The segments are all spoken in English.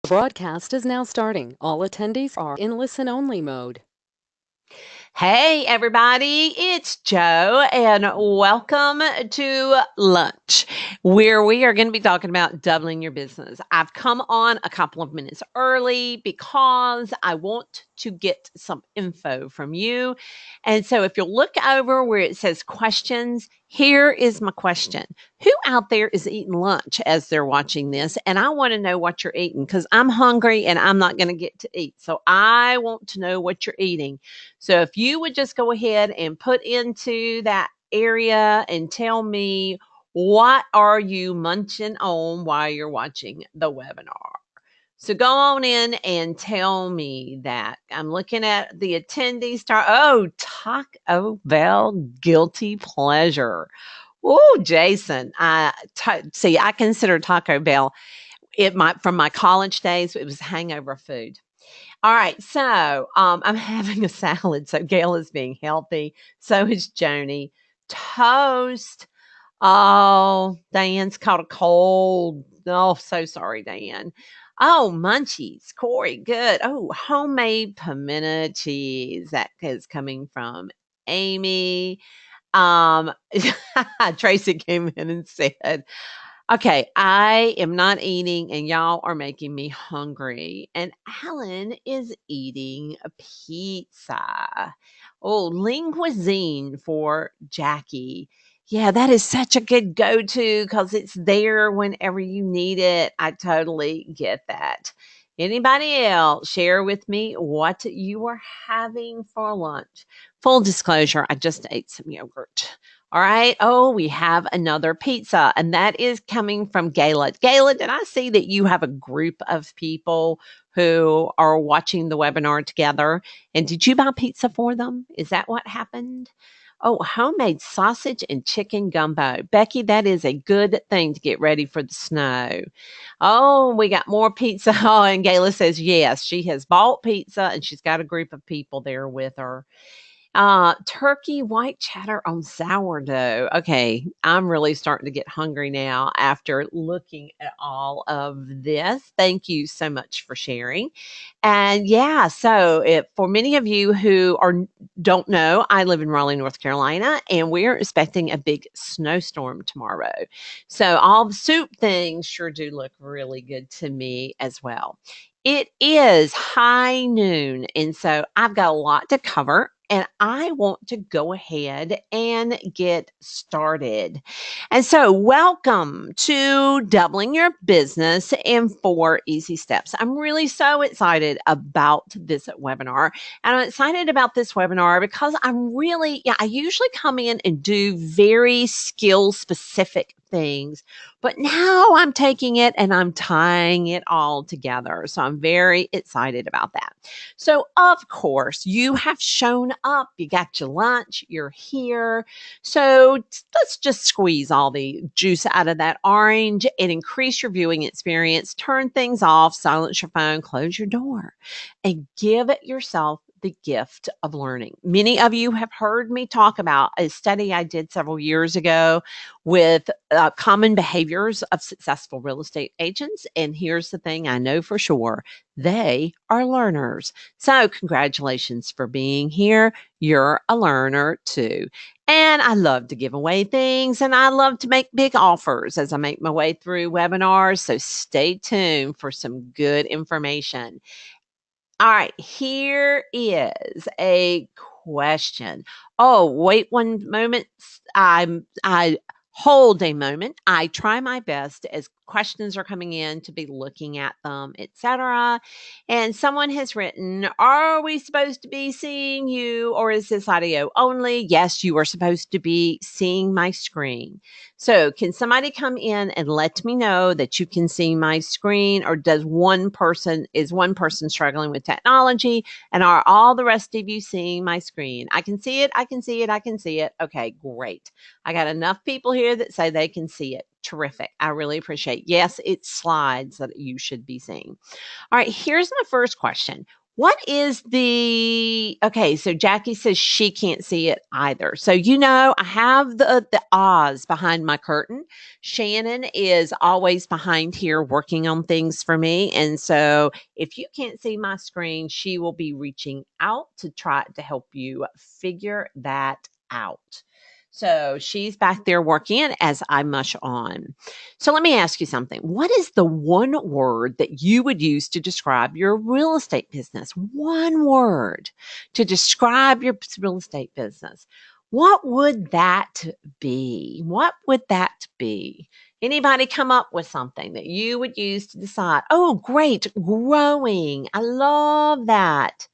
Broadcast is now starting. All attendees are in listen-only mode. Hey, everybody, it's Joe, and welcome to lunch, where we are going to be talking about doubling your business. I've come on a couple of minutes early because I want to get some info from you. And so, if you'll look over where it says questions, here is my question. Who out there is eating lunch as they're watching this? And I want to know what you're eating because I'm hungry and I'm not going to get to eat. So, I want to know what you're eating. So if you would just go ahead and put into that area and tell me what are you munching on while you're watching the webinar. So go on in and tell me that. I'm looking at the attendee star. Oh, Taco Bell guilty pleasure. Oh, Jason. See, I consider Taco Bell from my college days. It was hangover food. All right, so I'm having a salad. So Gail is being healthy. So is Joni. Toast. Oh, Diane's caught a cold. Oh, so sorry, Diane. Oh, munchies. Corey, good. Oh, homemade pimento cheese. That is coming from Amy. Um, Tracy came in and said, okay, I am not eating, and y'all are making me hungry. And Alan is eating a pizza. Oh, lean cuisine for Jackie. Yeah, that is such a good go to because it's there whenever you need it. I totally get that. Anybody else share with me what you are having for lunch? Full disclosure, I just ate some yogurt. All right. Oh, we have another pizza, and that is coming from Gayla. Gayla, did I see that you have a group of people who are watching the webinar together? And did you buy pizza for them? Is that what happened? Oh, homemade sausage and chicken gumbo. Becky, that is a good thing to get ready for the snow. Oh, we got more pizza. Oh, and Gayla says yes, she has bought pizza and she's got a group of people there with her. Turkey white cheddar on sourdough. Okay, I'm really starting to get hungry now after looking at all of this. Thank you so much for sharing. And yeah, so for many of you who don't know, I live in Raleigh, North Carolina, and we're expecting a big snowstorm tomorrow. So all the soup things sure do look really good to me as well. It is high noon, and so I've got a lot to cover, and I want to go ahead and get started. And so, welcome to Doubling Your Business in 4 Easy Steps. I'm really so excited about this webinar. And I'm excited about this webinar because I usually come in and do very skill specific things, but now I'm taking it and I'm tying it all together. So I'm very excited about that. So, of course, you have shown up, you got your lunch, you're here. So, let's just squeeze all the juice out of that orange and increase your viewing experience. Turn things off, silence your phone, close your door, and give yourself the gift of learning. Many of you have heard me talk about a study I did several years ago with common behaviors of successful real estate agents. And here's the thing I know for sure they are learners. So, congratulations for being here. You're a learner too. And I love to give away things and I love to make big offers as I make my way through webinars. So, stay tuned for some good information. All right, here is a question. Oh, wait one moment. I hold a moment. I try my best as questions are coming in to be looking at them, etc. And someone has written, "Are we supposed to be seeing you or is this audio only?" Yes, you are supposed to be seeing my screen. So, can somebody come in and let me know that you can see my screen, or is one person struggling with technology, and are all the rest of you seeing my screen? I can see it. I can see it. I can see it. Okay, great. I got enough people here that say they can see it. Terrific. I really appreciate. Yes, it's slides that you should be seeing. All right, here's my first question. What is the okay? So Jackie says she can't see it either. So I have the Oz behind my curtain. Shannon is always behind here working on things for me, and so if you can't see my screen, she will be reaching out to try to help you figure that out. So she's back there working as I mush on. So let me ask you something. What is the one word that you would use to describe your real estate business? One word to describe your real estate business. What would that be? What would that be? Anybody come up with something that you would use to decide? Oh, great, growing. I love that.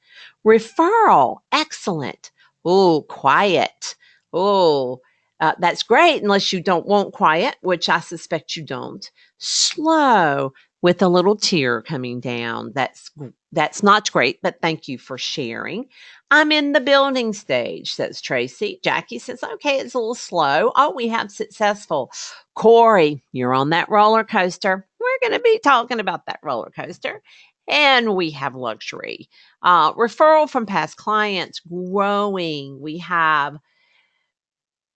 Referral, excellent. Oh, quiet. Oh, that's great unless you don't want quiet, which I suspect you don't. Slow with a little tear coming down. That's not great, but thank you for sharing. I'm in the building stage, says Tracy. Jackie says, okay, it's a little slow. Oh, we have successful. Corey, you're on that roller coaster. We're going to be talking about that roller coaster. And we have luxury. Referral from past clients, growing. We have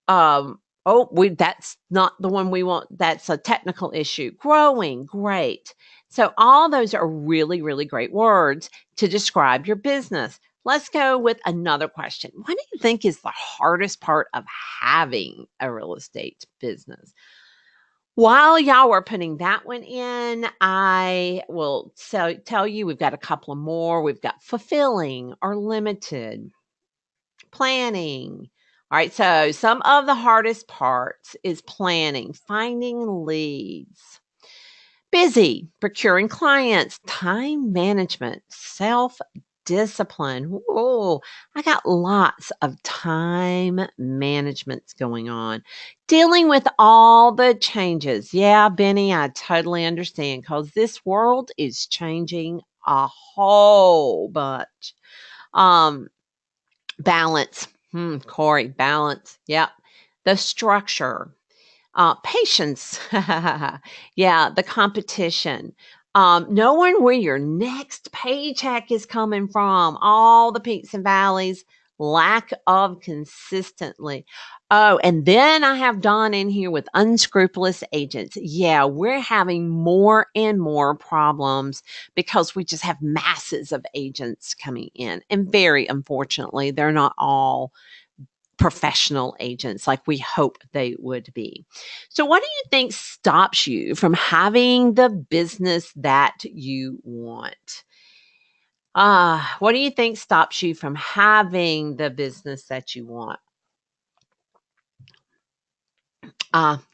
that's not the one we want. That's a technical issue. Growing, great. So all those are really, really great words to describe your business. Let's go with another question. What do you think is the hardest part of having a real estate business? While y'all were putting that one in, I will tell you we've got a couple of more. We've got fulfilling or limited, planning. All right, so some of the hardest parts is planning, finding leads, busy, procuring clients, time management, self discipline. Whoa, I got lots of time management going on. Dealing with all the changes. Yeah, Benny, I totally understand because this world is changing a whole bunch. Um, Balance. Corey, balance. Yep. The structure. Patience. Yeah, the competition. Knowing where your next paycheck is coming from, all the peaks and valleys, lack of consistently. Oh, and then I have Don in here with unscrupulous agents. Yeah, we're having more and more problems because we just have masses of agents coming in. And very unfortunately, they're not all professional agents like we hope they would be. So, what do you think stops you from having the business that you want? What do you think stops you from having the business that you want?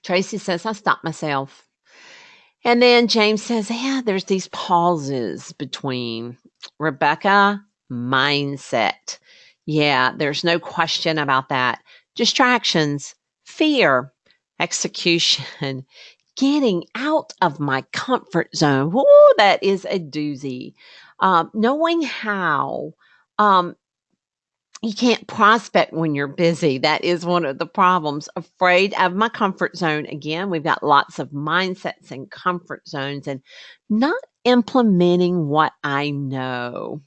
Tracy says, I stopped myself. And then James says, yeah, there's these pauses between. Rebecca, mindset. Yeah, there's no question about that. Distractions, fear, execution, getting out of my comfort zone. Woo, that is a doozy. Knowing how. You can't prospect when you're busy. That is one of the problems. Afraid of my comfort zone. Again, we've got lots of mindsets and comfort zones and not implementing what I know.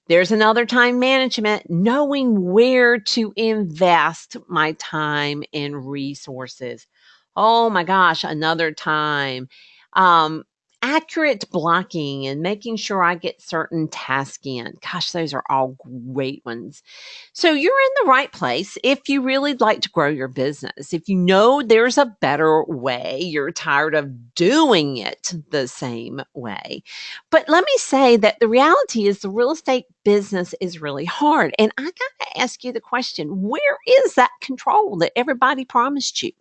There's another time management, knowing where to invest my time and resources. Oh my gosh, another time. Um, Accurate blocking and making sure I get certain tasks in. Gosh, those are all great ones. So you're in the right place if you really like to grow your business. If you know there's a better way, you're tired of doing it the same way. But let me say that the reality is the real estate business is really hard. And I got to ask you the question, where is that control that everybody promised you?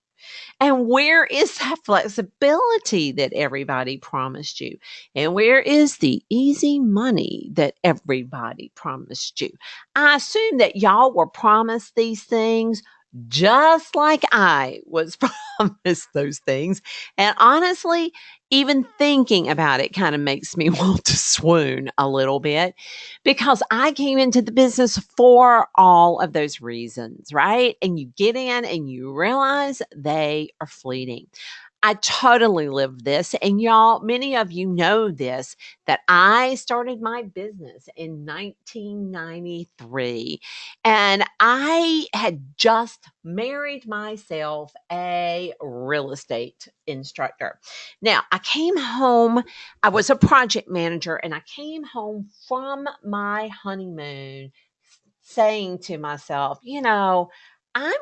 And where is that flexibility that everybody promised you? And where is the easy money that everybody promised you? I assume that y'all were promised these things just like I was promised those things. And honestly, even thinking about it kind of makes me want to swoon a little bit because I came into the business for all of those reasons, right? And you get in and you realize they are fleeting. I totally lived this. And y'all, many of you know this, that I started my business in 1993. And I had just married myself a real estate instructor. Now, I came home, I was a project manager, and I came home from my honeymoon saying to myself, I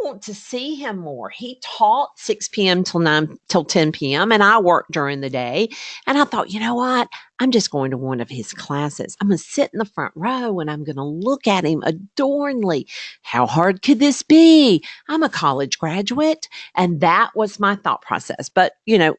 want to see him more. He taught 6 p.m. till 10 p.m. and I worked during the day. And I thought, you know what? I'm just going to one of his classes. I'm going to sit in the front row and I'm going to look at him adoringly. How hard could this be? I'm a college graduate. And that was my thought process. But,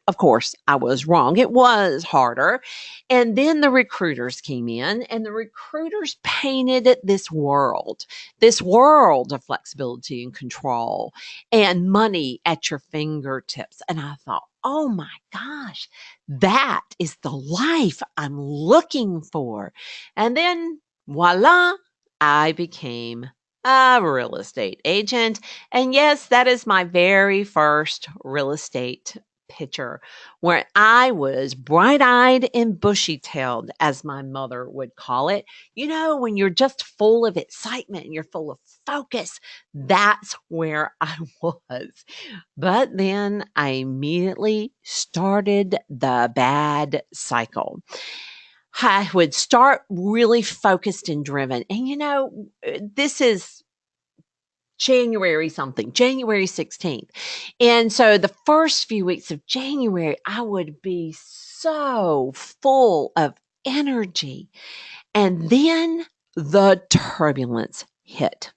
of course, I was wrong. It was harder. And then the recruiters came in and the recruiters painted this world of flexibility and control and money at your fingertips. And I thought, oh my gosh, that is the life I'm looking for. And then voila, I became a real estate agent. And yes, that is my very first real estate picture where I was bright eyed and bushy tailed, as my mother would call it. When you're just full of excitement and you're full of focus, that's where I was. But then I immediately started the bad cycle. I would start really focused and driven. And this is January 16th. And so the first few weeks of January, I would be so full of energy. And then the turbulence hit.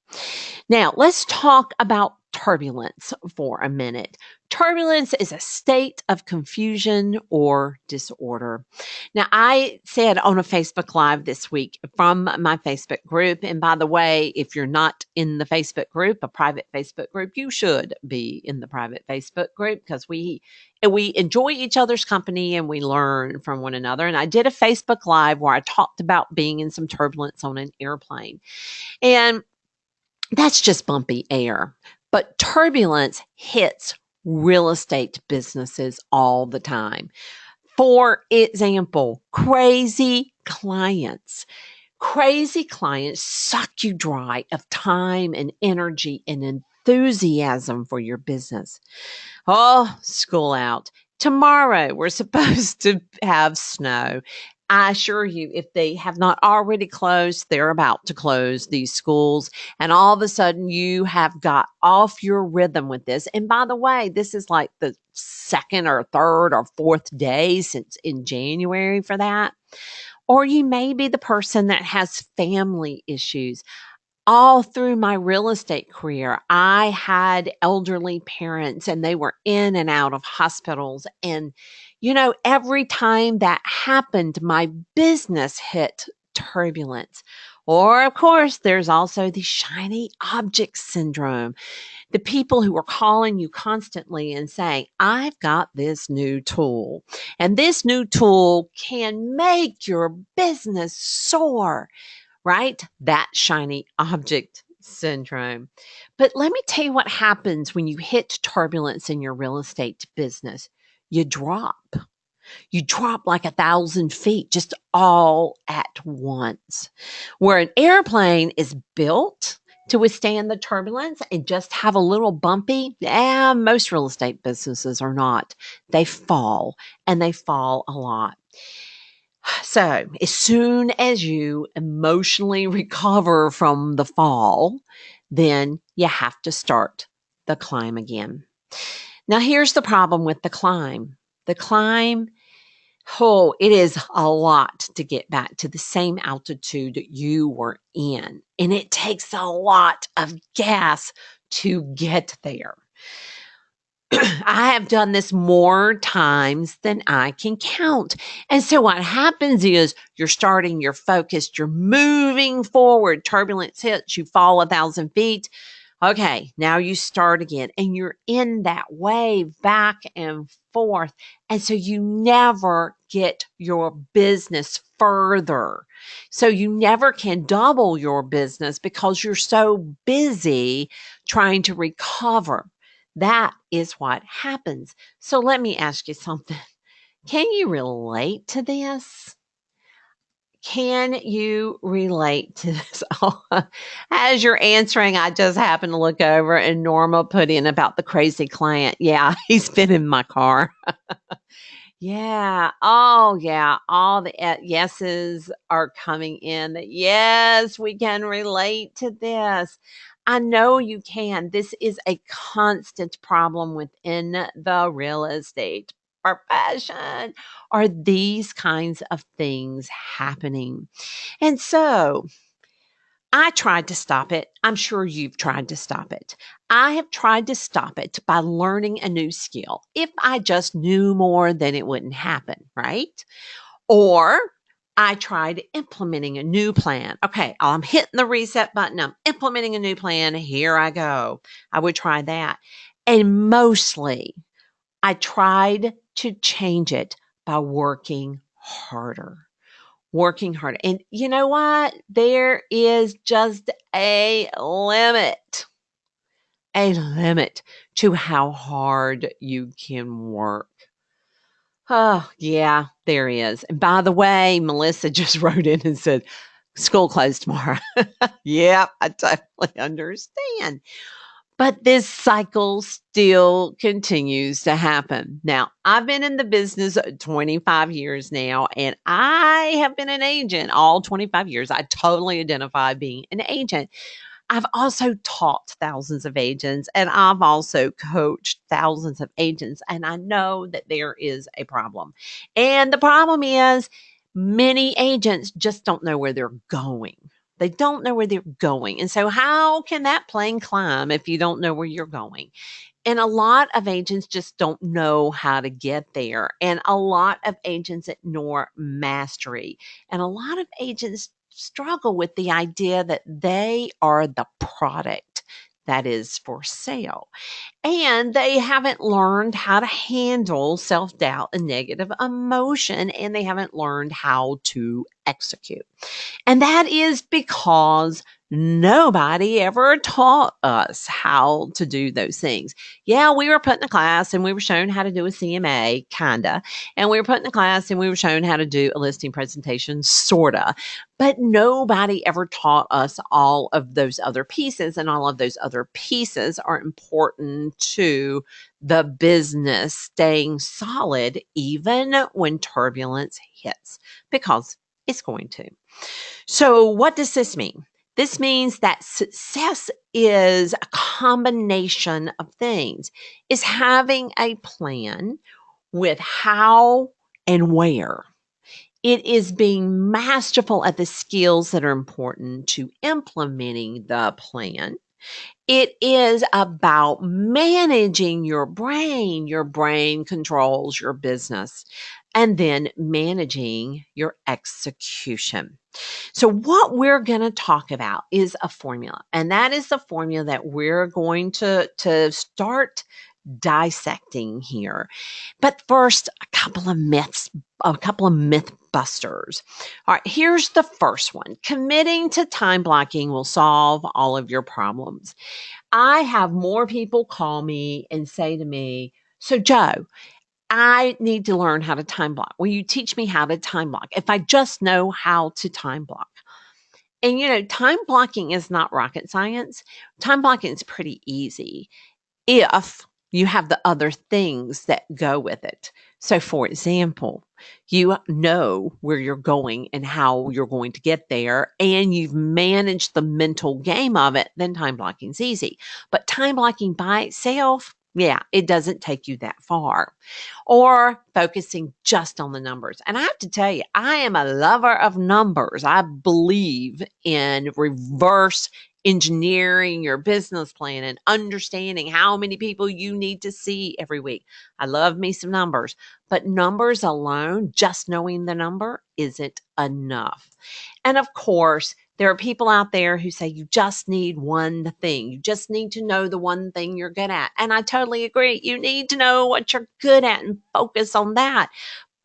Now, let's talk about turbulence for a minute. Turbulence is a state of confusion or disorder. Now, I said on a Facebook Live this week from my Facebook group, and by the way, if you're not in the Facebook group, a private Facebook group, you should be in the private Facebook group because we enjoy each other's company and we learn from one another. And I did a Facebook Live where I talked about being in some turbulence on an airplane. And that's just bumpy air. But turbulence hits real estate businesses all the time. For example, crazy clients. Crazy clients suck you dry of time and energy and enthusiasm for your business. Oh, school out. Tomorrow, we're supposed to have snow. I assure you, if they have not already closed, they're about to close these schools. And all of a sudden, you have got off your rhythm with this. And by the way, this is like the second or third or fourth day since in January for that. Or you may be the person that has family issues. All through my real estate career, I had elderly parents and they were in and out of hospitals. And, every time that happened, my business hit turbulence. Or, of course, there's also the shiny object syndrome. The people who are calling you constantly and saying, I've got this new tool, and this new tool can make your business soar. Right? That shiny object syndrome. But let me tell you what happens when you hit turbulence in your real estate business. You drop. You drop like 1,000 feet just all at once. Where an airplane is built to withstand the turbulence and just have a little bumpy, most real estate businesses are not. They fall, and they fall a lot. So, as soon as you emotionally recover from the fall, then you have to start the climb again. Now, here's the problem with the climb. The climb, it is a lot to get back to the same altitude that you were in. And it takes a lot of gas to get there. I have done this more times than I can count. And so what happens is you're starting, you're focused, you're moving forward. Turbulence hits, you fall 1,000 feet. Okay, now you start again and you're in that wave back and forth. And so you never get your business further. So you never can double your business because you're so busy trying to recover. That is what happens. So let me ask you something. Can you relate to this? Can you relate to this? As you're answering, I just happened to look over and Norma put in about the crazy client. Yeah, he's been in my car. Yeah. Oh, yeah. All the yeses are coming in. That yes, we can relate to this. I know you can. This is a constant problem within the real estate profession. Are these kinds of things happening? And so I tried to stop it. I'm sure you've tried to stop it. I have tried to stop it by learning a new skill. If I just knew more, then it wouldn't happen, right? Or I tried implementing a new plan. Okay, I'm hitting the reset button. I'm implementing a new plan. Here I go. I would try that. And mostly, I tried to change it by working harder. And you know what? There is just a limit to how hard you can work. Oh, yeah, there is. And by the way, Melissa just wrote in and said, school closed tomorrow. Yeah, I totally understand. But this cycle still continues to happen. Now, I've been in the business 25 years now, and I have been an agent all 25 years. I totally identify being an agent. I've also taught thousands of agents, and I've also coached thousands of agents, and I know that there is a problem. And the problem is many agents just don't know where they're going. They don't know where they're going. And so, how can that plane climb if you don't know where you're going? And a lot of agents just don't know how to get there. And a lot of agents ignore mastery. And a lot of agents struggle with the idea that they are the product that is for sale. And they haven't learned how to handle self doubt and negative emotion, and they haven't learned how to execute. And that is because nobody ever taught us how to do those things. Yeah, we were put in a class and we were shown how to do a CMA, kinda. And we were put in a class and we were shown how to do a listing presentation, sorta. But nobody ever taught us all of those other pieces. And all of those other pieces are important to the business staying solid, even when turbulence hits, because it's going to. So, what does this mean? This means that success is a combination of things. Is having a plan with how and where. It is being masterful at the skills that are important to implementing the plan. It is about managing your brain. Your brain controls your business, and then managing your execution. So, what we're going to talk about is a formula, and that is the formula that we're going to start dissecting here. But first, a couple of myth busters. All right, here's the first one. Committing to time blocking will solve all of your problems. I have more people call me and say to me, "So, Joe, I need to learn how to time block. Will you teach me how to time block? If I just know how to time block." And time blocking is not rocket science. Time blocking is pretty easy if you have the other things that go with it. So, for example, you know where you're going and how you're going to get there, and you've managed the mental game of it, then time blocking is easy. But time blocking by itself, yeah, it doesn't take you that far. Or focusing just on the numbers. And I have to tell you, I am a lover of numbers. I believe in reverse engineering your business plan and understanding how many people you need to see every week. I love me some numbers, but numbers alone, just knowing the number, isn't enough. And of course, there are people out there who say you just need one thing. You just need to know the one thing you're good at. And I totally agree. You need to know what you're good at and focus on that.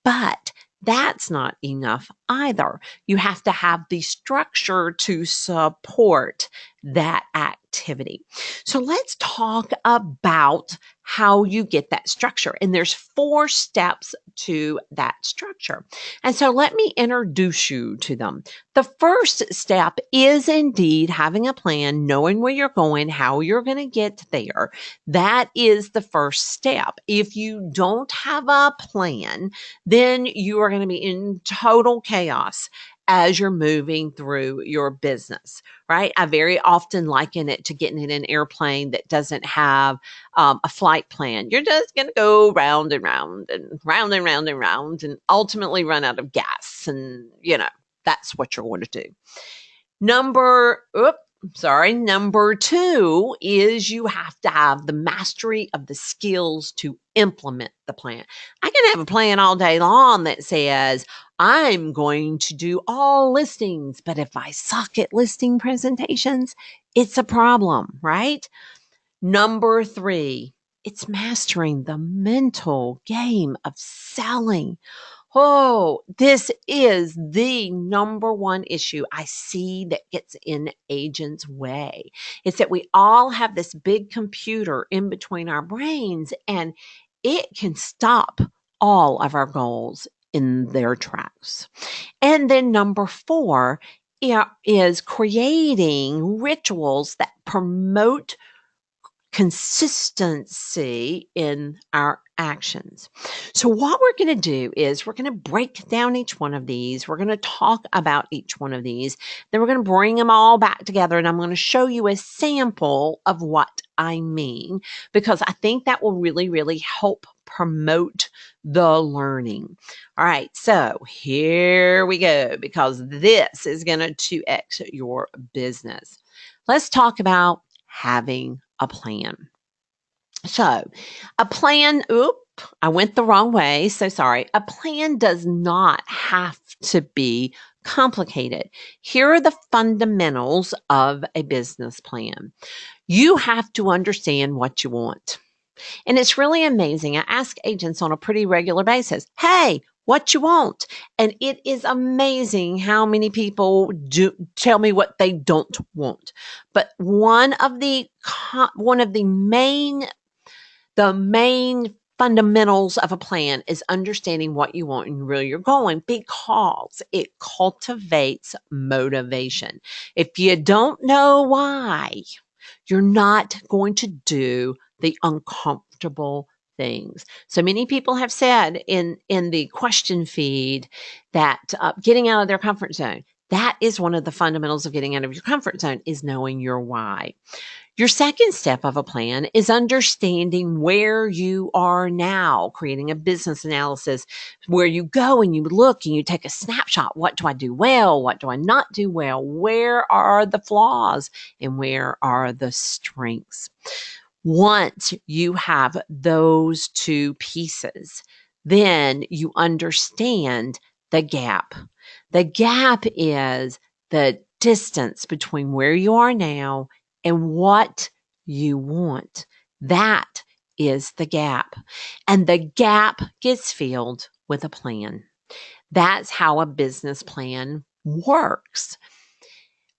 But that's not enough either. You have to have the structure to support that activity. So let's talk about how you get that structure. And there's 4 steps to that structure. And so let me introduce you to them. The first step is indeed having a plan, knowing where you're going, how you're going to get there. That is the first step. If you don't have a plan, then you are going to be in total chaos as you're moving through your business, right? I very often liken it to getting in an airplane that doesn't have a flight plan. You're just going to go round and round and round and round and round and ultimately run out of gas. And, that's what you're going to do. Number 2 is you have to have the mastery of the skills to implement the plan. I can have a plan all day long that says, I'm going to do all listings, but if I suck at listing presentations, it's a problem, right? Number 3, it's mastering the mental game of selling. Oh, this is the number 1 issue I see that gets in agents' way. It's that we all have this big computer in between our brains, and it can stop all of our goals in their tracks. And then number 4 is creating rituals that promote consistency in our actions. So what we're going to do is we're going to break down each one of these. We're going to talk about each one of these. Then we're going to bring them all back together, and I'm going to show you a sample of what I mean, because I think that will really, really help promote the learning. All right, so here we go, because this is going to 2x your business. Let's talk about having a plan. So a plan, I went the wrong way. So sorry. A plan does not have to be complicated. Here are the fundamentals of a business plan. You have to understand what you want. And it's really amazing. I ask agents on a pretty regular basis, hey, what you want? And it is amazing how many people do tell me what they don't want. But one of the main fundamentals of a plan is understanding what you want and where you're going, because it cultivates motivation. If you don't know why, you're not going to do the uncomfortable things. So many people have said in the question feed that getting out of their comfort zone, that is one of the fundamentals of getting out of your comfort zone, is knowing your why. Your second step of a plan is understanding where you are now, creating a business analysis where you go and you look and you take a snapshot. What do I do well? What do I not do well? Where are the flaws and where are the strengths? Once you have those 2 pieces, then you understand the gap. The gap is the distance between where you are now and what you want. That is the gap. And the gap gets filled with a plan. That's how a business plan works.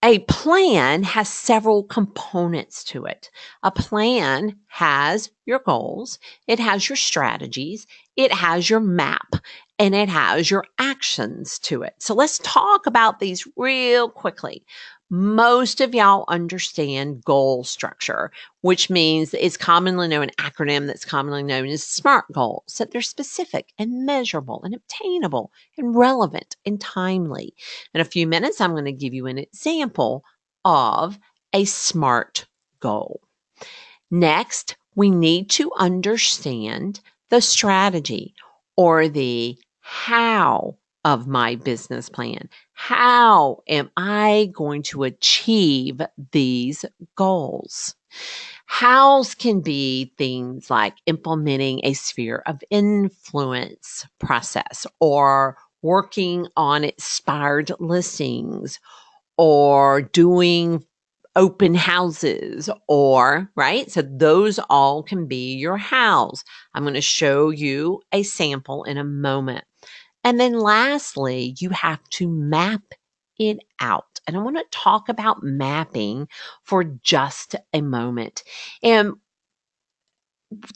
A plan has several components to it. A plan has your goals, it has your strategies, it has your map, and it has your actions to it. So let's talk about these real quickly. Most of y'all understand goal structure, which means it's commonly known, an acronym that's commonly known as SMART goals, that they're specific and measurable and obtainable and relevant and timely. In a few minutes, I'm going to give you an example of a SMART goal. Next, we need to understand the strategy, or the how of my business plan. How am I going to achieve these goals? Hows can be things like implementing a sphere of influence process, or working on expired listings, or doing open houses, or, right? So those all can be your hows. I'm going to show you a sample in a moment. And then lastly, you have to map it out. And I want to talk about mapping for just a moment. And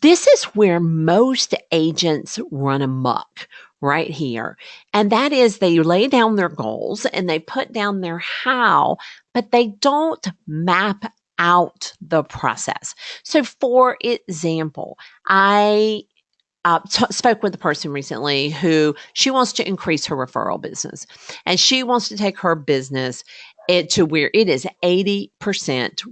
this is where most agents run amok right here. And that is they lay down their goals and they put down their how, but they don't map out the process. So, for example, I spoke with a person recently who she wants to increase her referral business and she wants to take her business to where it is 80%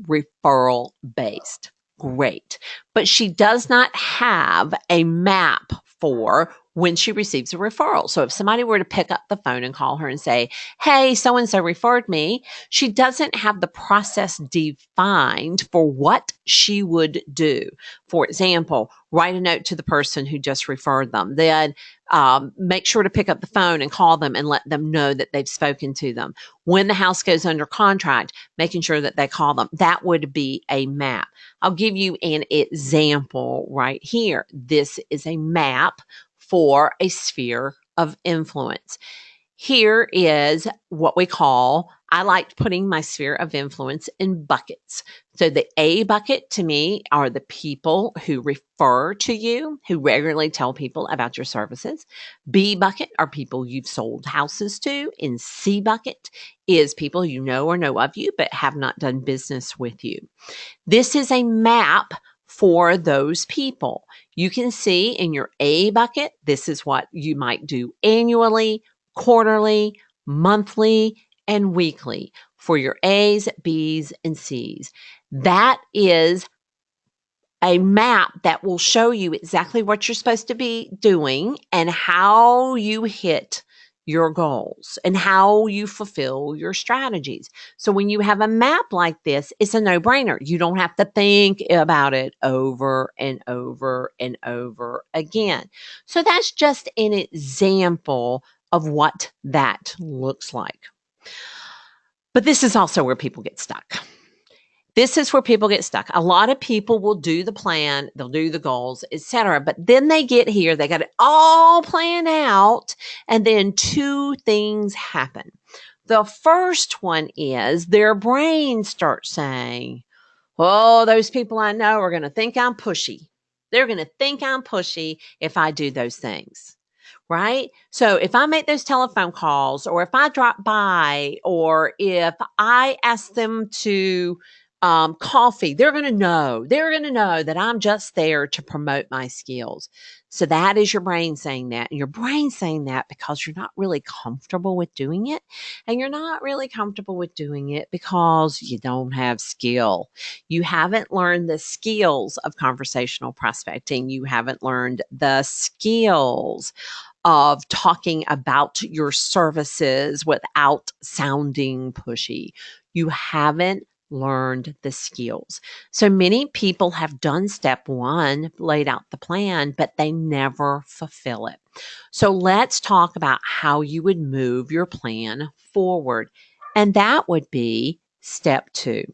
referral based. Great. But she does not have a map for when she receives a referral. So if somebody were to pick up the phone and call her and say, hey, so and so referred me, she doesn't have the process defined for what she would do. For example, write a note to the person who just referred them. Then make sure to pick up the phone and call them and let them know that they've spoken to them. When the house goes under contract, making sure that they call them. That would be a map. I'll give you an example right here. This is a map for a sphere of influence. Here is what we call, I like putting my sphere of influence in buckets. So the A bucket to me are the people who refer to you, who regularly tell people about your services. B bucket are people you've sold houses to. And C bucket is people you know or know of you, but have not done business with you. This is a map for those people. You can see in your A bucket, this is what you might do annually, quarterly, monthly, and weekly for your A's, B's, and C's. That is a map that will show you exactly what you're supposed to be doing and how you hit your goals and how you fulfill your strategies. So when you have a map like this, it's a no-brainer. You don't have to think about it over and over and over again. So that's just an example of what that looks like. But this is also where people get stuck. This is where people get stuck. A lot of people will do the plan, they'll do the goals, etc. But then they get here, they got it all planned out, and then two things happen. The first one is their brain starts saying, oh, those people I know are going to think I'm pushy. They're going to think I'm pushy if I do those things. Right? So if I make those telephone calls, or if I drop by, or if I ask them to coffee, they're going to know. They're going to know that I'm just there to promote my skills. So that is your brain saying that. And your brain saying that because you're not really comfortable with doing it. And you're not really comfortable with doing it because you don't have skill. You haven't learned the skills of conversational prospecting. You haven't learned the skills of talking about your services without sounding pushy. You haven't learned the skills. So many people have done step one, laid out the plan, but they never fulfill it. So let's talk about how you would move your plan forward. And that would be step two,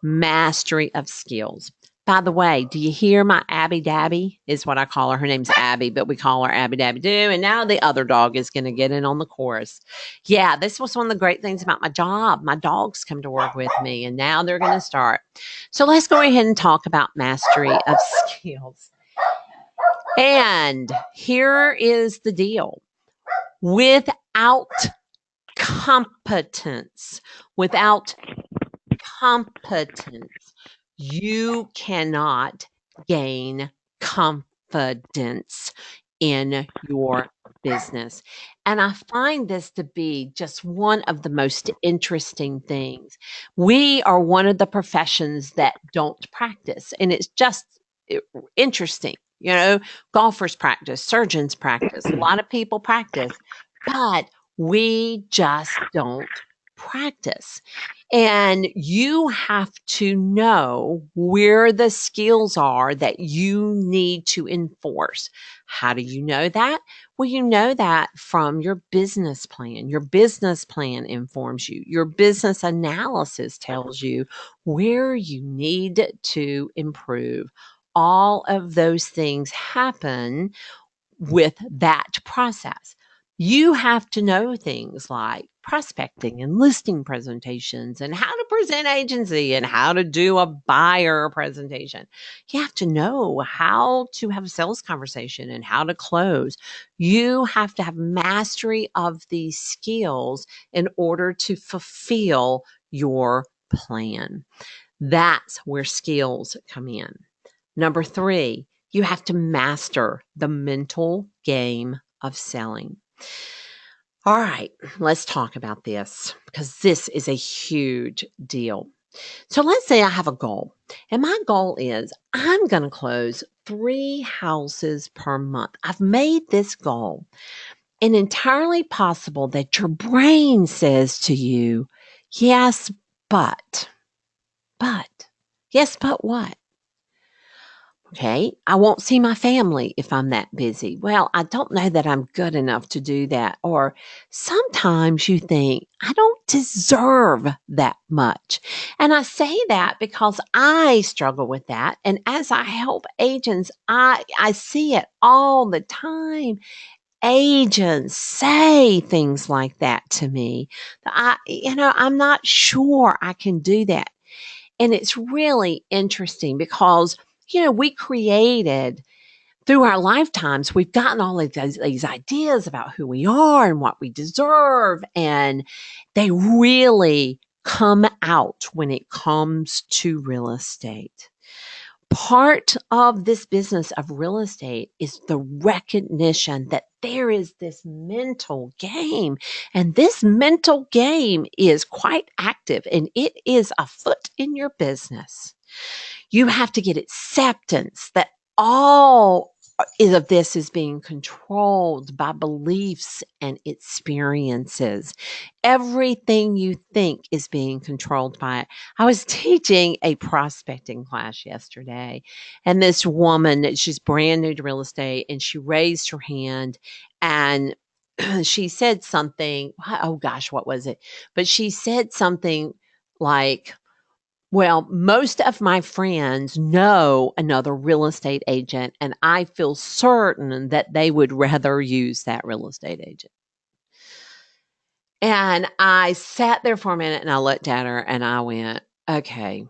mastery of skills. By the way, do you hear my Abby Dabby? Is what I call her. Her name's Abby, but we call her Abby Dabby Doo. And now the other dog is going to get in on the chorus. Yeah, this was one of the great things about my job. My dogs come to work with me, and now they're going to start. So let's go ahead and talk about mastery of skills. And here is the deal. Without competence, you cannot gain confidence in your business. And I find this to be just one of the most interesting things. We are one of the professions that don't practice, and it's just interesting. You know, golfers practice, surgeons practice, a lot of people practice, but we just don't practice. And you have to know where the skills are that you need to enforce. How do you know that? Well, you know that from your business plan. Your business plan informs you. Your business analysis tells you where you need to improve. All of those things happen with that process. You have to know things like prospecting and listing presentations and how to present agency and how to do a buyer presentation. You have to know how to have a sales conversation and how to close. You have to have mastery of these skills in order to fulfill your plan. That's where skills come in. Number 3, you have to master the mental game of selling. All right, let's talk about this because this is a huge deal. So let's say I have a goal, and my goal is I'm going to close 3 houses per month. I've made this goal, and entirely possible that your brain says to you, yes, but, yes, but what? Okay, I won't see my family if I'm that busy. Well, I don't know that I'm good enough to do that. Or sometimes you think, I don't deserve that much. And I say that because I struggle with that. And as I help agents, I see it all the time. Agents say things like that to me. I'm not sure I can do that. And it's really interesting because, we created through our lifetimes, we've gotten all of these ideas about who we are and what we deserve. And they really come out when it comes to real estate. Part of this business of real estate is the recognition that there is this mental game, and this mental game is quite active and it is afoot in your business. You have to get acceptance that all of this is being controlled by beliefs and experiences. Everything you think is being controlled by it. I was teaching a prospecting class yesterday, and this woman, she's brand new to real estate, and she raised her hand and she said something. Oh gosh, what was it? But she said something like, well, most of my friends know another real estate agent, and I feel certain that they would rather use that real estate agent. And I sat there for a minute and I looked at her and I went, okay,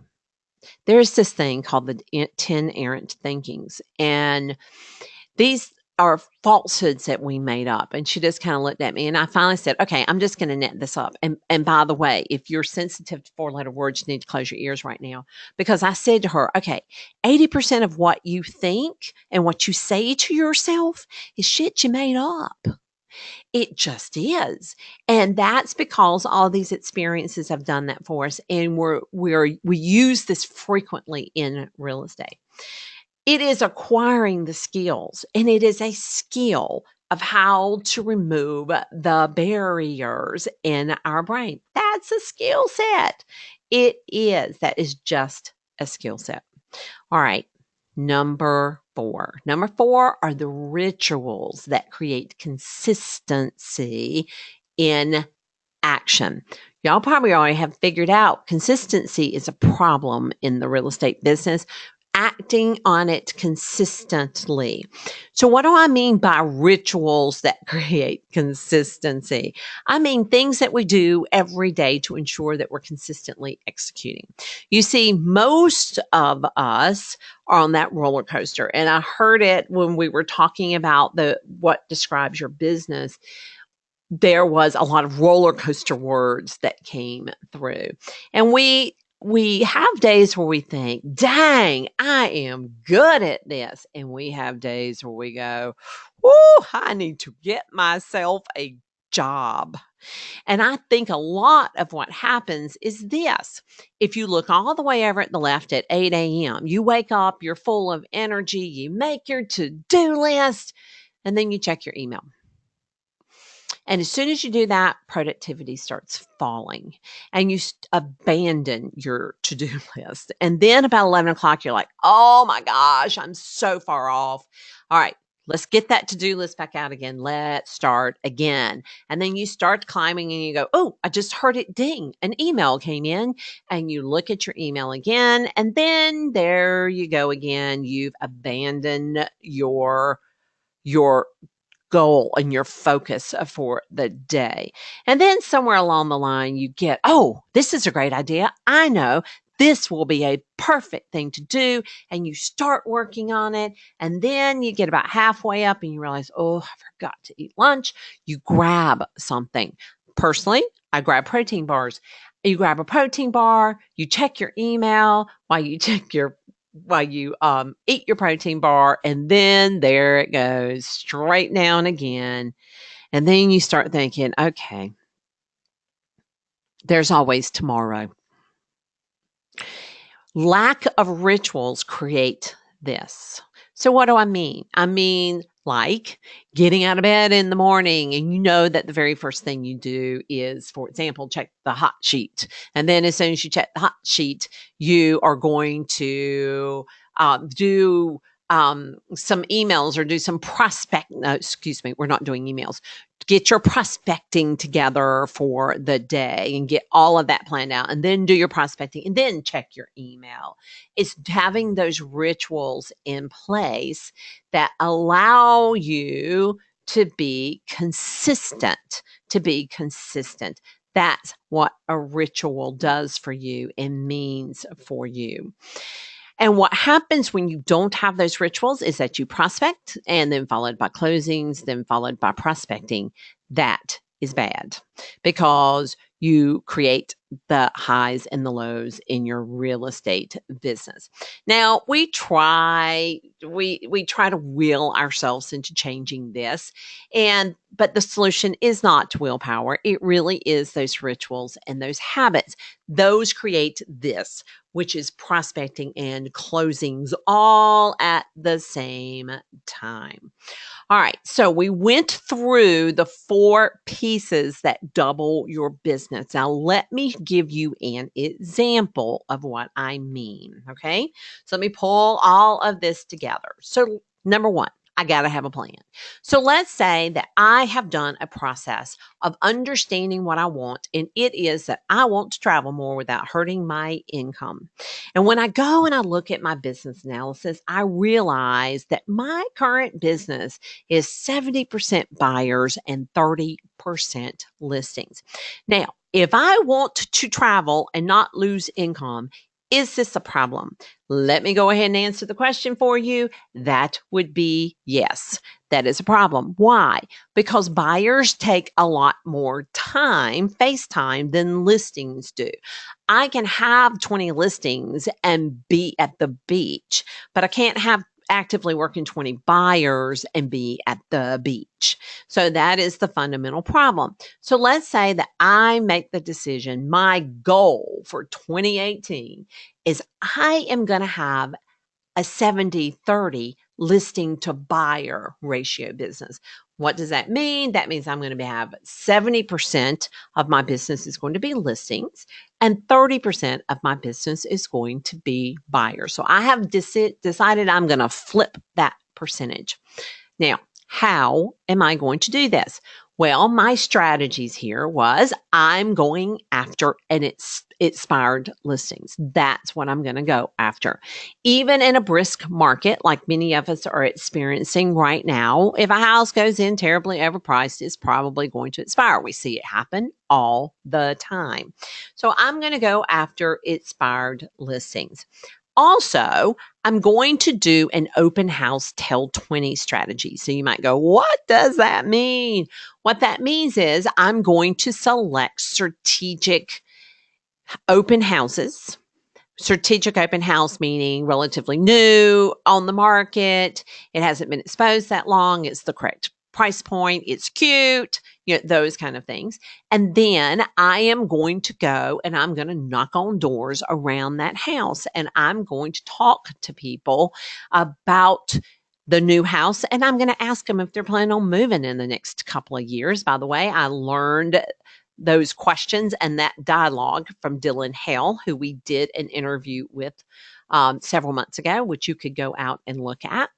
there's this thing called the 10 errant thinkings. And these are falsehoods that we made up. And she just kind of looked at me and I finally said, okay, I'm just going to net this up. And by the way, if you're sensitive to 4-letter words, you need to close your ears right now. Because I said to her, okay, 80% of what you think and what you say to yourself is shit you made up. It just is. And that's because all these experiences have done that for us. And we use this frequently in real estate. It is acquiring the skills, and it is a skill of how to remove the barriers in our brain. That's a skill set. It is. That is just a skill set. All right. Number 4. Number 4 are the rituals that create consistency in action. Y'all probably already have figured out consistency is a problem in the real estate business. Acting on it consistently. So, what do I mean by rituals that create consistency? I mean things that we do every day to ensure that we're consistently executing. You see, most of us are on that roller coaster, and I heard it when we were talking about what describes your business. There was a lot of roller coaster words that came through, and we have days where we think, dang, I am good at this. And we have days where we go, oh, I need to get myself a job. And I think a lot of what happens is this. If you look all the way over at the left at 8 a.m., you wake up, you're full of energy, you make your to-do list, and then you check your email. And as soon as you do that, productivity starts falling and you abandon your to do list. And then about 11 o'clock, you're like, oh my gosh, I'm so far off. All right, let's get that to do list back out again. Let's start again. And then you start climbing and you go, oh, I just heard it ding. An email came in, and you look at your email again. And then there you go again. You've abandoned your goal and your focus for the day. And then somewhere along the line, you get, oh, this is a great idea. I know this will be a perfect thing to do. And you start working on it. And then you get about halfway up and you realize, oh, I forgot to eat lunch. You grab something. Personally, I grab protein bars. You grab a protein bar, you check your email while you eat your protein bar, and then there it goes, straight down again. And then you start thinking, okay, there's always tomorrow. Lack of rituals create this. So what do I mean? I mean, like getting out of bed in the morning and you know that the very first thing you do is, for example, check the hot sheet. And then as soon as you check the hot sheet, you are going to do some emails or do some we're not doing emails. Get your prospecting together for the day and get all of that planned out, and then do your prospecting and then check your email. It's having those rituals in place that allow you to be consistent, That's what a ritual does for you and means for you. And what happens when you don't have those rituals is that you prospect and then followed by closings, then followed by prospecting. That is bad because you create the highs and the lows in your real estate business. Now, we try to will ourselves into changing this, but the solution is not willpower. It really is those rituals and those habits. Those create this, which is prospecting and closings all at the same time. All right, so we went through the 4 pieces that double your business. Now, let me give you an example of what I mean, okay? So let me pull all of this together. So number 1, I got to have a plan. So let's say that I have done a process of understanding what I want, and it is that I want to travel more without hurting my income. And when I go and I look at my business analysis, I realize that my current business is 70% buyers and 30% listings. Now, if I want to travel and not lose income, is this a problem? Let me go ahead and answer the question for you. That would be yes. That is a problem. Why? Because buyers take a lot more time, face time, than listings do. I can have 20 listings and be at the beach, but I can't have actively working 20 buyers and be at the beach. So that is the fundamental problem. So let's say that I make the decision, my goal for 2018 is I am going to have a 70-30 listing to buyer ratio business. What does that mean? That means I'm going to have 70% of my business is going to be listings and 30% of my business is going to be buyers. So I have decided I'm going to flip that percentage. Now, how am I going to do this? Well, my strategies here was I'm going after an expired listings. That's what I'm going to go after. Even in a brisk market like many of us are experiencing right now, if a house goes in terribly overpriced, it's probably going to expire. We see it happen all the time. So I'm going to go after expired listings. Also, I'm going to do an open house tell 20 strategy. So you might go, what does that mean? What that means is I'm going to select strategic open houses. Strategic open house meaning relatively new on the market. It hasn't been exposed that long. It's the correct price point. It's cute, those kind of things. And then I am going to go and I'm going to knock on doors around that house and I'm going to talk to people about the new house. And I'm going to ask them if they're planning on moving in the next couple of years. By the way, I learned those questions and that dialogue from Dylan Hale, who we did an interview with several months ago, which you could go out and look at.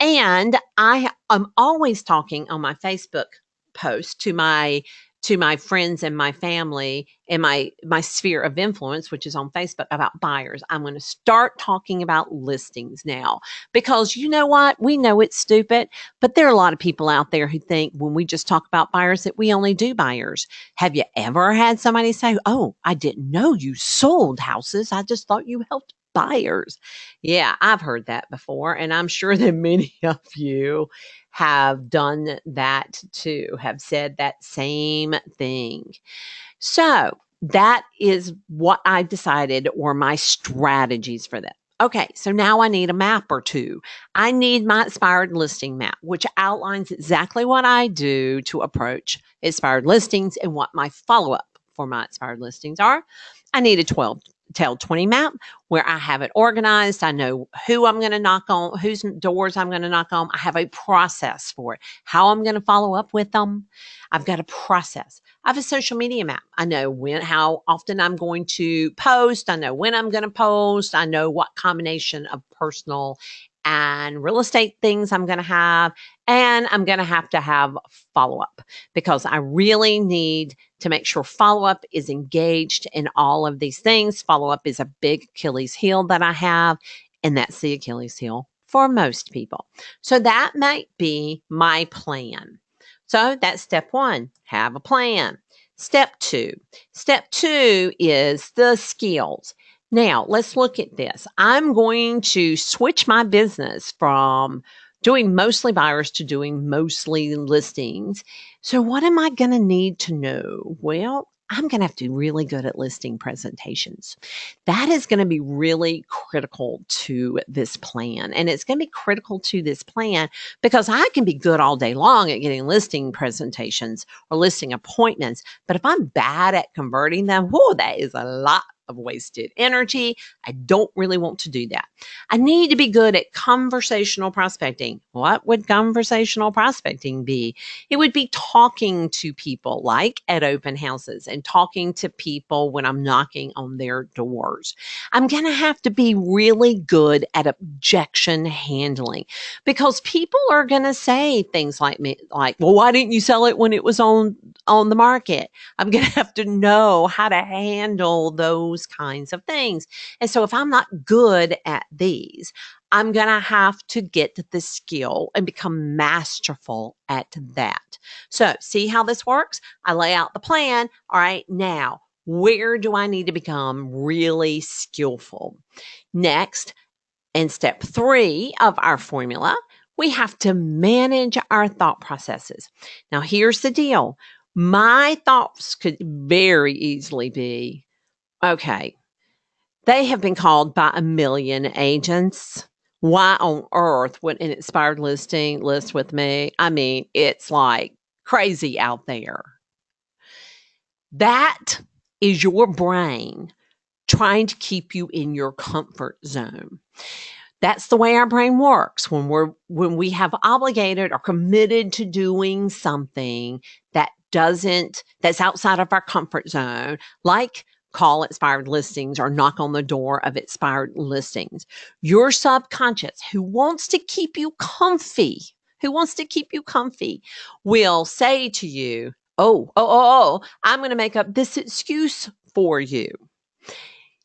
And I am always talking on my Facebook post to my to my friends and my family and my sphere of influence, which is on Facebook, about buyers. I'm going to start talking about listings now, because you know what? We know it's stupid, but there are a lot of people out there who think when we just talk about buyers that we only do buyers. Have you ever had somebody say, "Oh, I didn't know you sold houses. I just thought you helped buyers"? Yeah, I've heard that before, and I'm sure that many of you have done that too, have said that same thing. So that is what I've decided were my strategies for that. Okay, so now I need a map or two. I need my expired listing map, which outlines exactly what I do to approach expired listings and what my follow up for my expired listings are. I need a 12 Tell 20 map where I have it organized. I know who I'm going to knock on, whose doors I'm going to knock on. I have a process for it, how I'm going to follow up with them. I've got a process. I have a social media map. I know how often I'm going to post. I know when I'm going to post. I know what combination of personal and real estate things I'm going to have. And I'm going to have follow up, because I really need to make sure follow up is engaged in all of these things. Follow up is a big Achilles heel that I have, and that's the Achilles heel for most people. So that might be my plan. So that's step one, have a plan. Step two is the skills. Now, let's look at this. I'm going to switch my business from doing mostly buyers to doing mostly listings. So, what am I going to need to know? Well, I'm going to have to be really good at listing presentations. That is going to be really critical to this plan. And it's going to be critical to this plan because I can be good all day long at getting listing presentations or listing appointments. But if I'm bad at converting them, whoa, that is a lot of wasted energy. I don't really want to do that. I need to be good at conversational prospecting. What would conversational prospecting be? It would be talking to people like at open houses and talking to people when I'm knocking on their doors. I'm going to have to be really good at objection handling, because people are going to say things like, well, why didn't you sell it when it was on the market? I'm going to have to know how to handle those kinds of things. And so if I'm not good at these, I'm going to have to get the skill and become masterful at that. So see how this works? I lay out the plan. All right, now, where do I need to become really skillful? Next, in step 3 of our formula, we have to manage our thought processes. Now, here's the deal. My thoughts could very easily be, okay, they have been called by a million agents. Why on earth would an expired listing list with me? I mean, it's like crazy out there. That is your brain trying to keep you in your comfort zone. That's the way our brain works when we have obligated or committed to doing something that's outside of our comfort zone, like call expired listings or knock on the door of expired listings. Your subconscious, who wants to keep you comfy, will say to you, oh, I'm going to make up this excuse for you.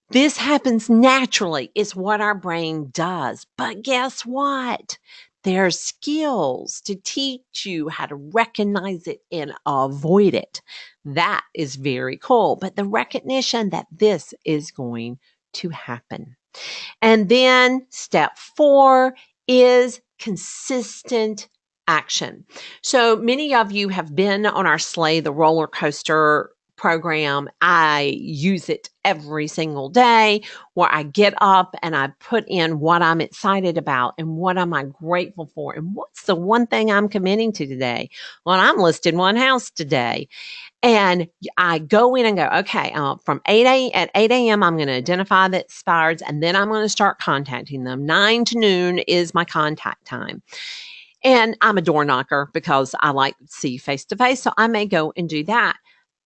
This happens naturally. It's what our brain does. But guess what? There's skills to teach you how to recognize it and avoid it. That is very cool. But the recognition that this is going to happen. And then step 4 is consistent action. So many of you have been on our Slay the Roller Coaster program. I use it every single day, where I get up and I put in what I'm excited about and what am I grateful for and what's the one thing I'm committing to today. Well, I'm listing one house today. And I go in and go, okay, from 8 a.m., I'm going to identify the expireds, and then I'm going to start contacting them. 9 to noon is my contact time. And I'm a door knocker because I like to see face to face, so I may go and do that.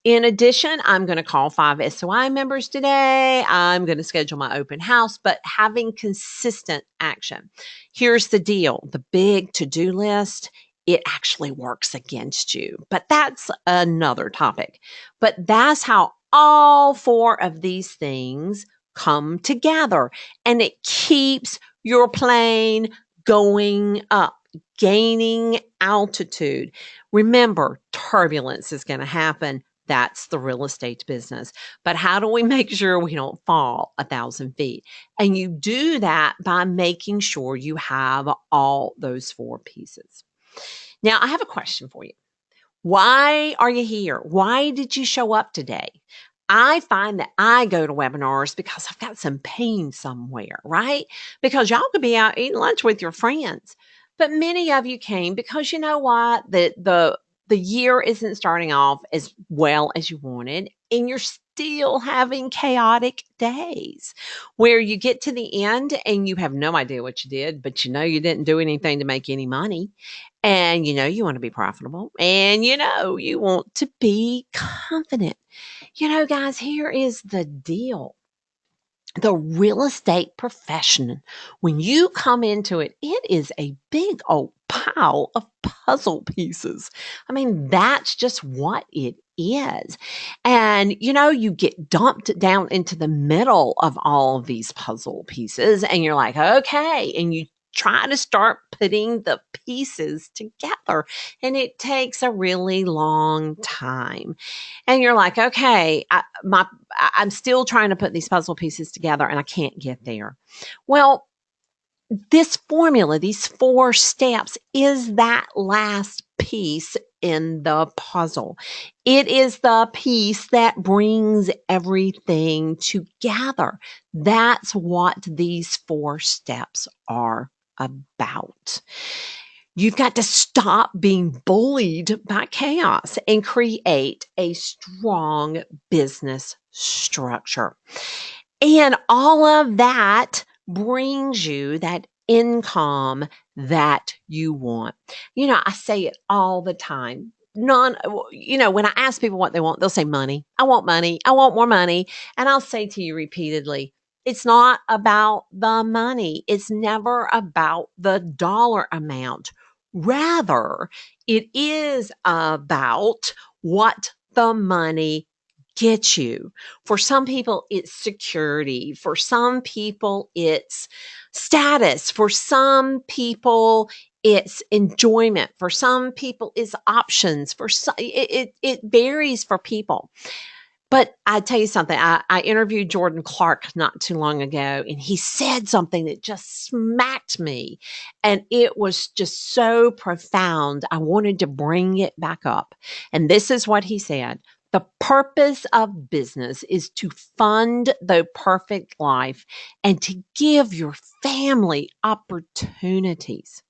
In addition, I'm going to call 5 SOI members today. I'm going to schedule my open house, but having consistent action. Here's the deal. The big to-do list it actually works against you. But that's another topic. But that's how all four of these things come together, and it keeps your plane going up, gaining altitude. Remember, turbulence is going to happen. That's the real estate business. But how do we make sure we don't fall 1,000 feet? And you do that by making sure you have all those four pieces. Now, I have a question for you. Why are you here? Why did you show up today? I find that I go to webinars because I've got some pain somewhere, right? Because y'all could be out eating lunch with your friends. But many of you came because you know what? The year isn't starting off as well as you wanted, and you're still having chaotic days where you get to the end and you have no idea what you did, but you know you didn't do anything to make any money. And you know you want to be profitable, and you know you want to be confident. You know, guys, here is the deal. The real estate profession, when you come into it, it is a big old pile of puzzle pieces. I mean, that's just what it is. And, you know, you get dumped down into the middle of all of these puzzle pieces, and you're like, okay. And you try to start putting the pieces together, and it takes a really long time. And you're like, okay, I'm still trying to put these puzzle pieces together and I can't get there. Well, this formula, these four steps, is that last piece in the puzzle. It is the piece that brings everything together. That's what these four steps are about. You've got to stop being bullied by chaos and create a strong business structure. And all of that brings you that income that you want. You know, I say it all the time. When I ask people what they want, they'll say money. I want money. I want more money. And I'll say to you repeatedly, it's not about the money. It's never about the dollar amount. Rather, it is about what the money gets you. For some people, it's security. For some people, it's status. For some people, it's enjoyment. For some people, it's options. For some, it varies for people. But I tell you something, I interviewed Jordan Clark not too long ago, and he said something that just smacked me. And it was just so profound. I wanted to bring it back up. And this is what he said. The purpose of business is to fund the perfect life and to give your family opportunities.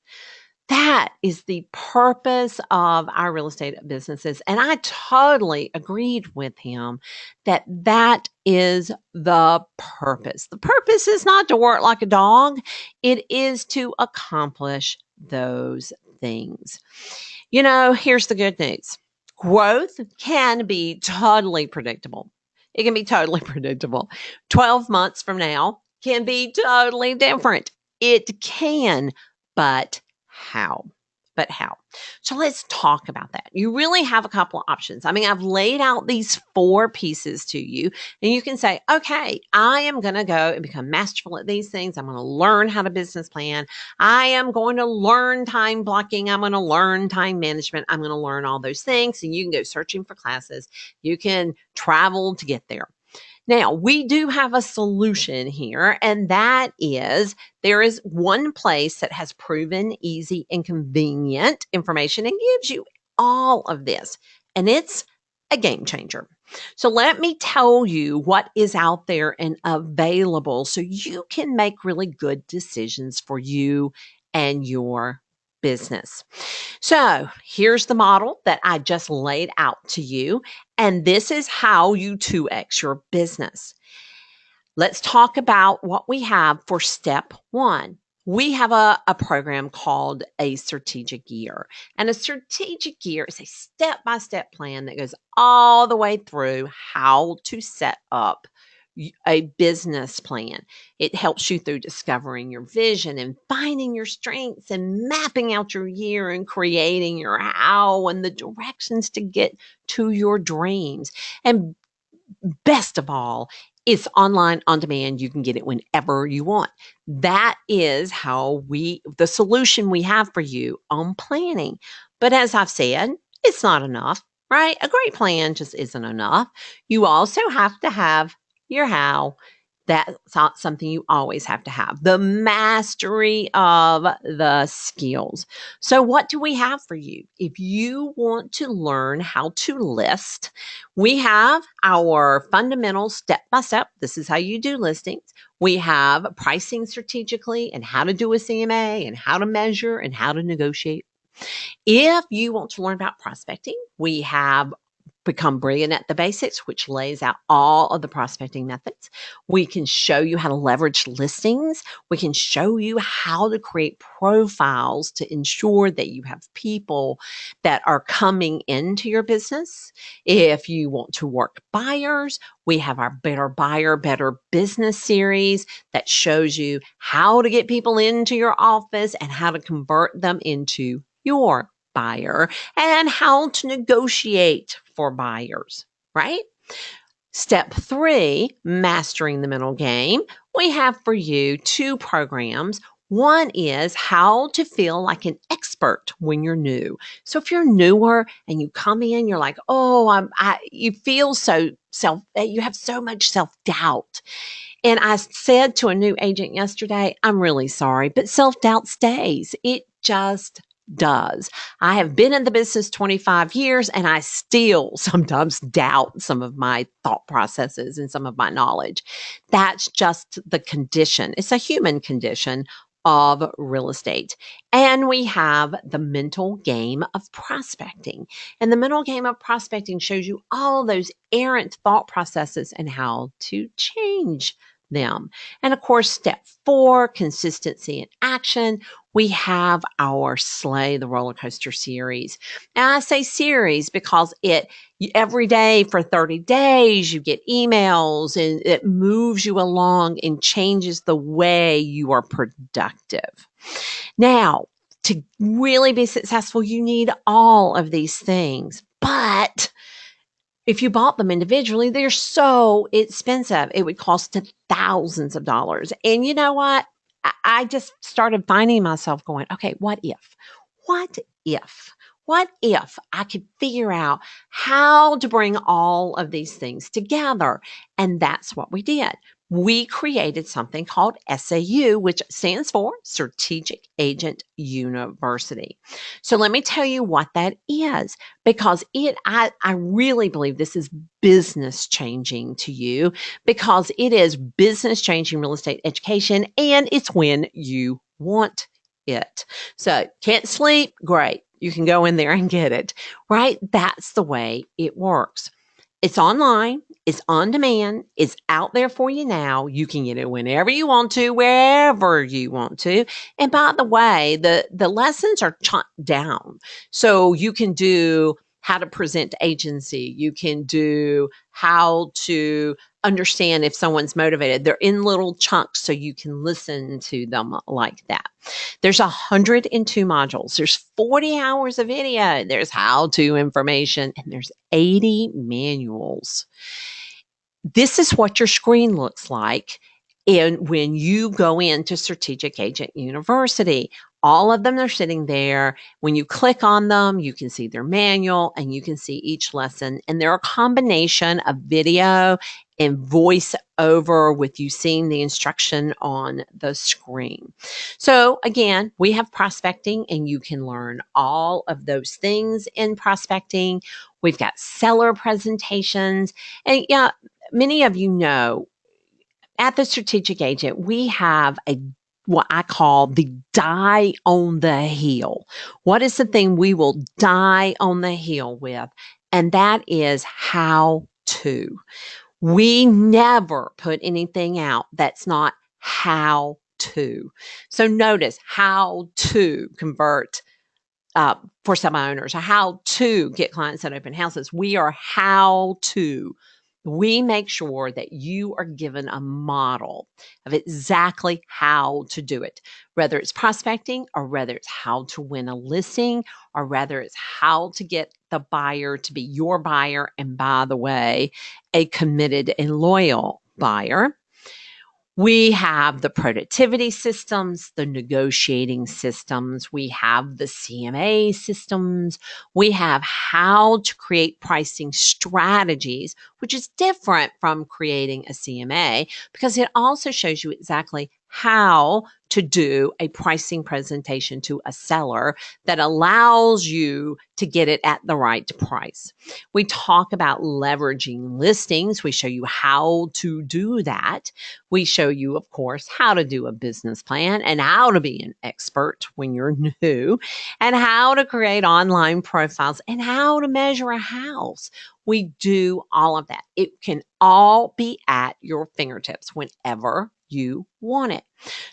That is the purpose of our real estate businesses. And I totally agreed with him that that is the purpose. The purpose is not to work like a dog, it is to accomplish those things. You know, here's the good news. Growth can be totally predictable. It can be totally predictable. 12 months from now can be totally different. It can, but how? But how? So let's talk about that. You really have a couple of options. I mean, I've laid out these four pieces to you, and you can say, okay, I am going to go and become masterful at these things. I'm going to learn how to business plan. I am going to learn time blocking. I'm going to learn time management. I'm going to learn all those things. And you can go searching for classes. You can travel to get there. Now, we do have a solution here, and that is there is one place that has proven easy and convenient information and gives you all of this, and it's a game changer. So let me tell you what is out there and available so you can make really good decisions for you and your business. So here's the model that I just laid out to you, and this is how you 2x your business. Let's talk about what we have for step one. We have a program called a strategic year. And a strategic year is a step-by-step plan that goes all the way through how to set up a business plan. It helps you through discovering your vision and finding your strengths and mapping out your year and creating your how and the directions to get to your dreams. And best of all, it's online on demand. You can get it whenever you want. That is the solution we have for you on planning. But as I've said, it's not enough, right? A great plan just isn't enough. You also have to have your how. That's not something you always have to have. The mastery of the skills. So, what do we have for you? If you want to learn how to list, we have our fundamental step by step. This is how you do listings. We have pricing strategically and how to do a CMA and how to measure and how to negotiate. If you want to learn about prospecting, we have Become Brilliant at the Basics, which lays out all of the prospecting methods. We can show you how to leverage listings. We can show you how to create profiles to ensure that you have people that are coming into your business. If you want to work buyers, we have our Better Buyer, Better Business series that shows you how to get people into your office and how to convert them into your buyer and how to negotiate for buyers, right? Step 3, mastering the mental game. We have for you 2 programs. One is how to feel like an expert when you're new. So if you're newer and you come in, you're like, oh, you feel you have so much self-doubt. And I said to a new agent yesterday, I'm really sorry, but self-doubt stays. It just does. I have been in the business 25 years and I still sometimes doubt some of my thought processes and some of my knowledge. That's just the condition. It's a human condition of real estate. And we have the mental game of prospecting. And the mental game of prospecting shows you all those errant thought processes and how to change them. And of course, step 4, consistency and action. We have our Slay the Roller Coaster series. And I say series because every day for 30 days, you get emails and it moves you along and changes the way you are productive. Now, to really be successful, you need all of these things. But if you bought them individually, they're so expensive. It would cost thousands of dollars. And you know what? I just started finding myself going, okay, what if? What if? What if I could figure out how to bring all of these things together? And that's what we did. We created something called SAU, which stands for Strategic Agent University. So let me tell you what that is, because I really believe this is business changing to you, because it is business changing real estate education, and it's when you want it. So can't sleep? Great. You can go in there and get it, right? That's the way it works. It's online. It's on demand. It's out there for you now. You can get it whenever you want to, wherever you want to. And by the way, the lessons are chopped down. So you can do how to present agency. You can do how to understand if someone's motivated. They're in little chunks so you can listen to them like that. There's 102 modules. There's 40 hours of video. There's how-to information, and there's 80 manuals. This is what your screen looks like. And when you go into Strategic Agent University, all of them are sitting there. When you click on them, you can see their manual and you can see each lesson. And they're a combination of video and voice over with you seeing the instruction on the screen. So again, we have prospecting and you can learn all of those things in prospecting. We've got seller presentations. And yeah, many of you know, at the Strategic Agent, we have what I call the die on the hill. What is the thing we will die on the hill with? And that is how to. We never put anything out that's not how to. So notice how to convert for some owners, or how to get clients at open houses. We are how to we make sure that you are given a model of exactly how to do it, whether it's prospecting or whether it's how to win a listing or whether it's how to get the buyer to be your buyer. And by the way, a committed and loyal buyer. We have the productivity systems, the negotiating systems, we have the CMA systems, we have how to create pricing strategies, which is different from creating a CMA because it also shows you exactly how to do a pricing presentation to a seller that allows you to get it at the right price. We talk about leveraging listings. We show you how to do that. We show you, of course, how to do a business plan and how to be an expert when you're new and how to create online profiles and how to measure a house. We do all of that. It can all be at your fingertips whenever you want it.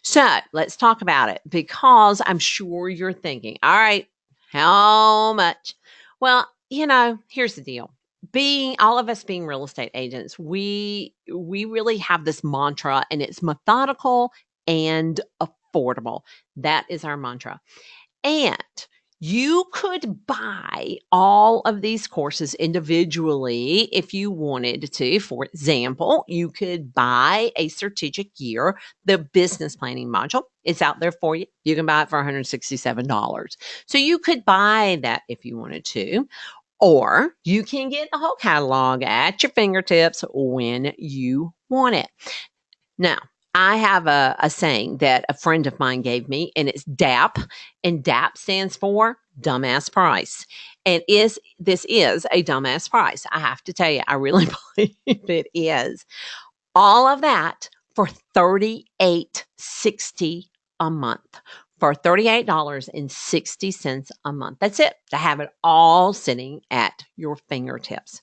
So let's talk about it because I'm sure you're thinking, all right, how much? Well, here's the deal. All of us being real estate agents, we really have this mantra and it's methodical and affordable. That is our mantra. And you could buy all of these courses individually if you wanted to. For example, you could buy a strategic year, the business planning module. It's out there for you. You can buy it for $167. So you could buy that if you wanted to. Or you can get the whole catalog at your fingertips when you want it. Now, I have a saying that a friend of mine gave me, and it's DAP, and DAP stands for dumbass price. And this is a dumbass price. I have to tell you, I really believe it is. All of that for $38.60 a month. For $38.60 a month. That's it, to have it all sitting at your fingertips.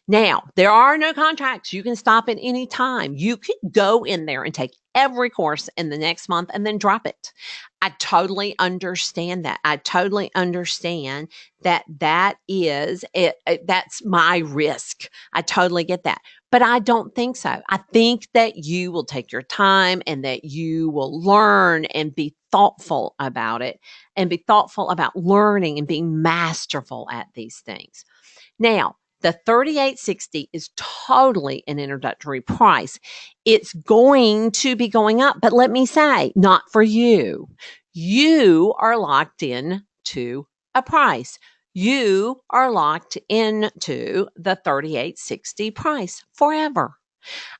Now, there are no contracts. You can stop at any time. You could go in there and take every course in the next month and then drop it. I totally understand that. I totally understand that is it. That's my risk. I totally get that. But I don't think so. I think that you will take your time and that you will learn and be thoughtful about it and be thoughtful about learning and being masterful at these things. Now, the $38.60 is totally an introductory price. It's going to be going up, but let me say, not for you. You are locked in to a price. You are locked into the $38.60 price forever.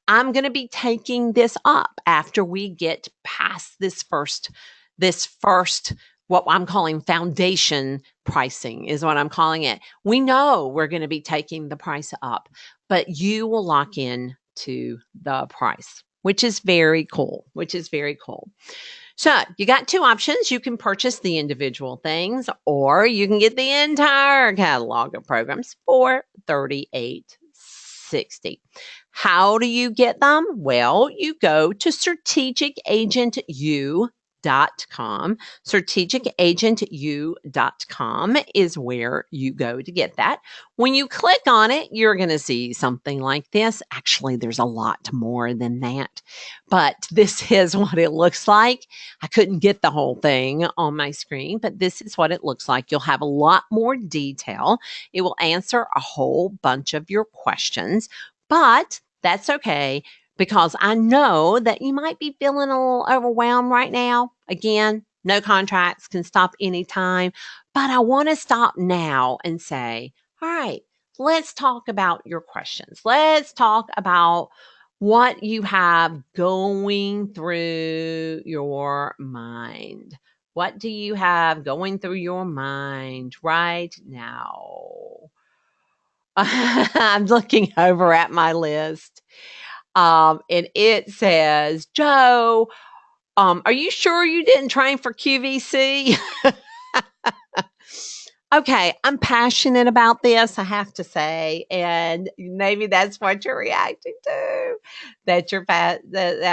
I'm going to be taking this up after we get past this first what I'm calling foundation pricing is what I'm calling it. We know we're going to be taking the price up, but you will lock in to the price, which is very cool, So you got two options. You can purchase the individual things, or you can get the entire catalog of programs for $38.60. How do you get them? Well, you go to strategicagentu.com. Strategicagentu.com is where you go to get that. When you click on it, you're going to see something like this. Actually, there's a lot more than that, but this is what it looks like. I couldn't get the whole thing on my screen, but this is what it looks like. You'll have a lot more detail. It will answer a whole bunch of your questions, but that's okay because I know that you might be feeling a little overwhelmed right now. Again, no contracts, can stop anytime, but I want to stop now and say, all right, let's talk about your questions. Let's talk about what you have going through your mind. What do you have going through your mind right now? I'm looking over at my list. And it says, Joe, are you sure you didn't train for QVC? Okay, I'm passionate about this, I have to say, and maybe that's what you're reacting to. That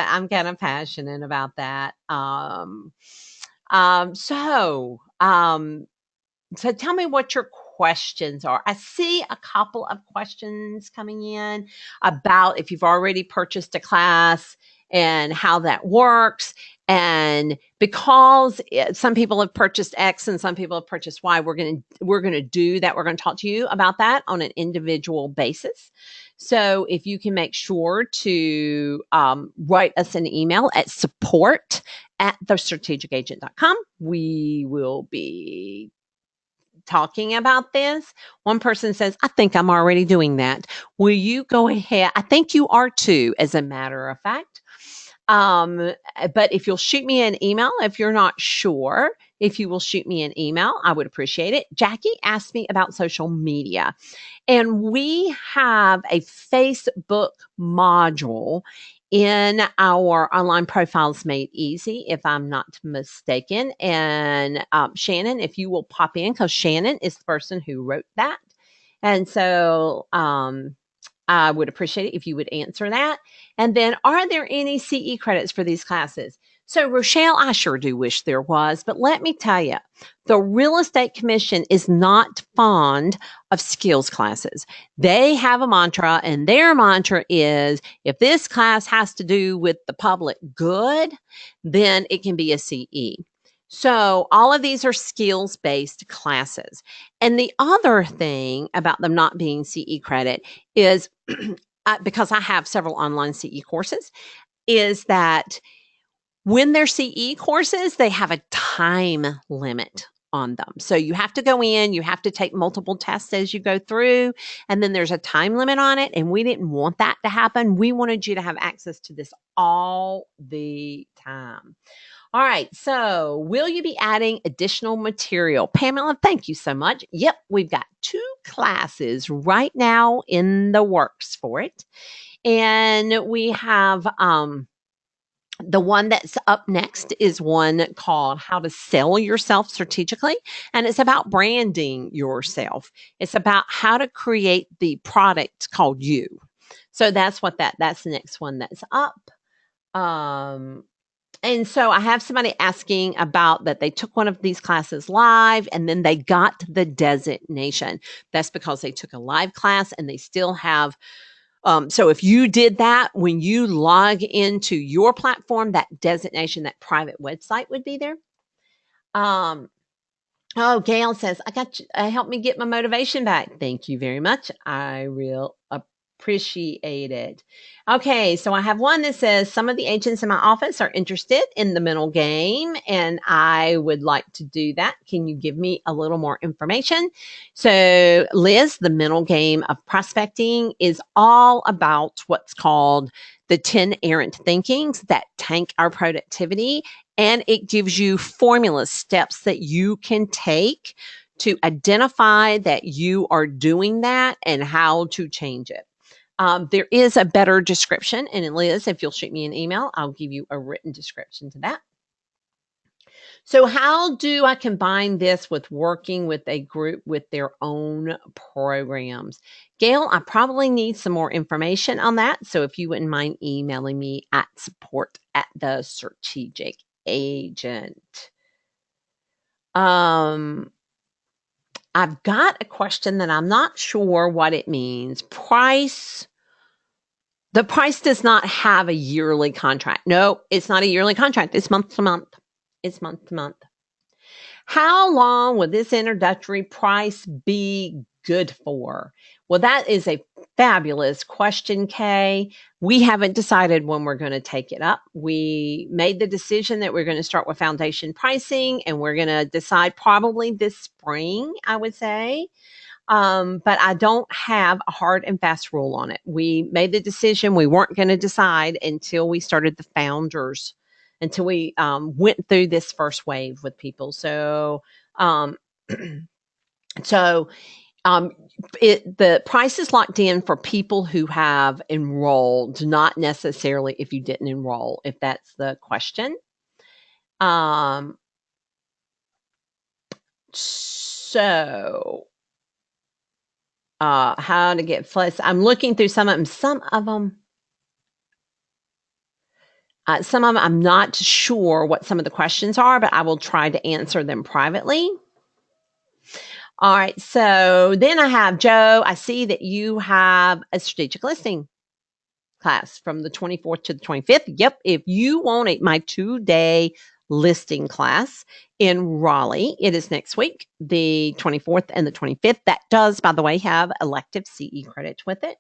I'm kind of passionate about that. Um, so tell me what your questions are. I see a couple of questions coming in about if you've already purchased a class and how that works. And because some people have purchased X and some people have purchased Y, we're going to do that. We're going to talk to you about that on an individual basis. So if you can make sure to write us an email at support@thestrategicagent.com, we will be talking about this. One person says, I think I'm already doing that. Will you go ahead? I think you are too, as a matter of fact. But if you'll shoot me an email, if you're not sure, if you will shoot me an email, I would appreciate it. Jackie asked me about social media, and we have a Facebook module in our online profiles made easy, if I'm not mistaken. And Shannon, if you will pop in, because Shannon is the person who wrote that. And so I would appreciate it if you would answer that. And then, are there any CE credits for these classes? So, Rochelle, I sure do wish there was, but let me tell you, the Real Estate Commission is not fond of skills classes. They have a mantra, and their mantra is, if this class has to do with the public good, then it can be a CE. So all of these are skills-based classes. And the other thing about them not being CE credit is, because I have several online CE courses, is that when they're CE courses, they have a time limit on them. So you have to go in, you have to take multiple tests as you go through, and then there's a time limit on it. And we didn't want that to happen. We wanted you to have access to this all the time. All right, so will you be adding additional material? Pamela, thank you so much. Yep, we've got 2 classes right now in the works for it. And we have the one that's up next is one called How to Sell Yourself Strategically. And it's about branding yourself. It's about how to create the product called you. So that's that's the next one that's up. And so I have somebody asking about that they took one of these classes live and then they got the designation. That's because they took a live class and they still have. So if you did that, when you log into your platform, that designation, that private website would be there. Oh, Gail says, I got you. Help me get my motivation back. Thank you very much. I will appreciate it. Okay, so I have one that says some of the agents in my office are interested in the mental game and I would like to do that. Can you give me a little more information? So Liz, the mental game of prospecting is all about what's called the 10 errant thinkings that tank our productivity, and it gives you formula steps that you can take to identify that you are doing that and how to change it. There is a better description, and Liz, if you'll shoot me an email, I'll give you a written description to that. So how do I combine this with working with a group with their own programs? Gail, I probably need some more information on that. So if you wouldn't mind emailing me at support@thestrategicagent. I've got a question that I'm not sure what it means. Price. The price does not have a yearly contract. No, it's not a yearly contract. It's month to month. It's month to month. How long will this introductory price be good for? Well, that is a fabulous question, Kay. We haven't decided when we're going to take it up. We made the decision that we're going to start with foundation pricing, and we're going to decide probably this spring, I would say. But I don't have a hard and fast rule on it. We made the decision we weren't going to decide until we started the founders, until we went through this first wave with people. So, the price is locked in for people who have enrolled, not necessarily if you didn't enroll, if that's the question. How to get flex. I'm looking through some of them. Some of them, I'm not sure what some of the questions are, but I will try to answer them privately. All right. So then I have Joe. I see that you have a strategic listing class from the 24th to the 25th. Yep. If you want my 2-day listing class in Raleigh, it is next week, the 24th and the 25th. That does, by the way, have elective CE credits with it.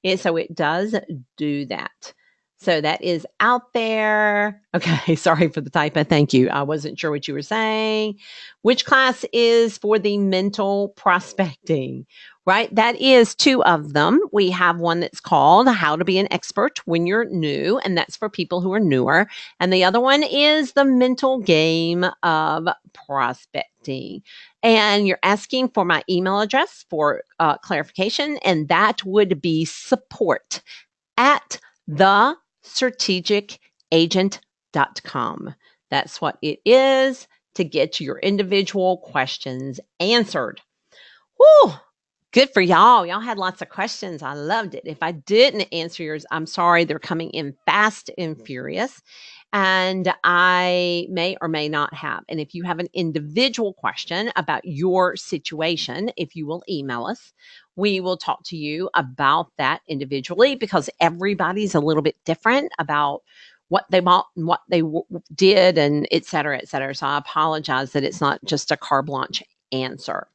And so it does do that. So that is out there. Okay, sorry for the typo. Thank you. I wasn't sure what you were saying. Which class is for the mental prospecting, right? That is 2 of them. We have one that's called How to Be an Expert When You're New, and that's for people who are newer. And the other one is the mental game of prospecting. And you're asking for my email address for clarification, and that would be support at thestrategicagent.com. That's what it is to get your individual questions answered. Whew, good for y'all. Y'all had lots of questions. I loved it. If I didn't answer yours, I'm sorry. They're coming in fast and furious, and I may or may not have. And if you have an individual question about your situation, if you will email us, we will talk to you about that individually, because everybody's a little bit different about what they bought and what they did, and et cetera, et cetera. So I apologize that it's not just a carte blanche answer.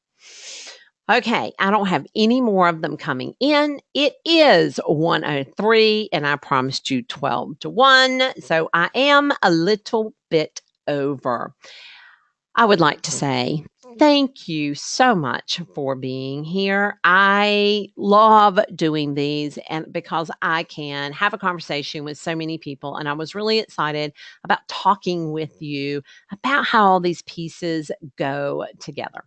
Okay, I don't have any more of them coming in. It is 1:03, and I promised you 12 to 1, so I am a little bit over. I would like to say thank you so much for being here. I love doing these, and because I can have a conversation with so many people, and I was really excited about talking with you about how all these pieces go together.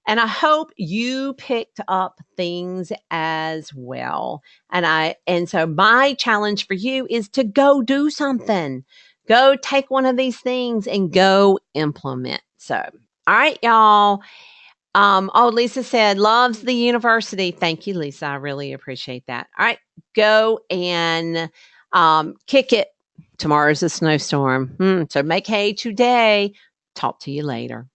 And I hope you picked up things as well. And so my challenge for you is to go do something. Go take one of these things and go implement. So, all right, y'all. Lisa said, loves the university. Thank you, Lisa. I really appreciate that. All right, go and kick it. Tomorrow's a snowstorm. So make hay today. Talk to you later.